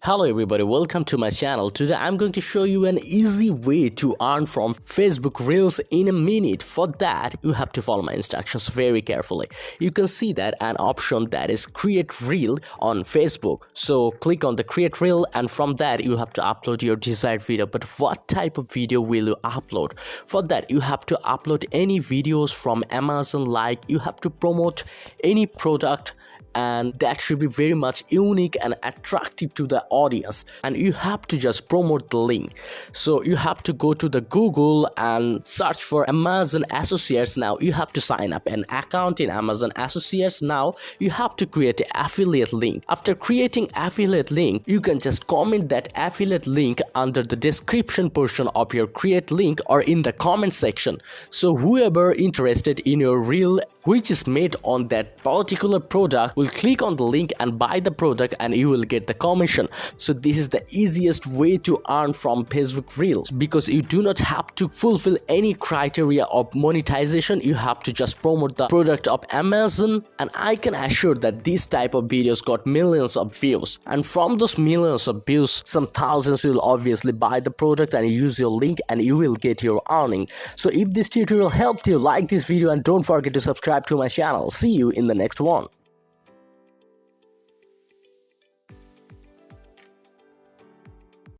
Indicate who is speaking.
Speaker 1: Hello everybody, welcome to my channel. Today I'm going to show you an easy way to earn from Facebook Reels in a minute. For that, you have to follow my instructions very carefully. You can see that an option that is create reel on Facebook. So click on the create reel, and from that you have to upload your desired video. But what type of video will you upload? For that, you have to upload any videos from Amazon, like you have to promote any product, and that should be very much unique and attractive to the audience, and you have to just promote the link. So you have to go to the Google and search for Amazon Associates. Now you have to sign up an account in Amazon Associates. Now you have to create an affiliate link. After creating affiliate link, you can just comment that affiliate link under the description portion of your create link or in the comment section. So whoever interested in your reel which is made on that particular product will click on the link and buy the product, and you will get the commission. So this is the easiest way to earn from Facebook Reels, because you do not have to fulfill any criteria of monetization. You have to just promote the product of Amazon, and I can assure that this type of videos got millions of views, and from those millions of views, some thousands will obviously buy the product and use your link, and you will get your earning. So if this tutorial helped you, like this video and don't forget to subscribe to my channel. See you in the next one.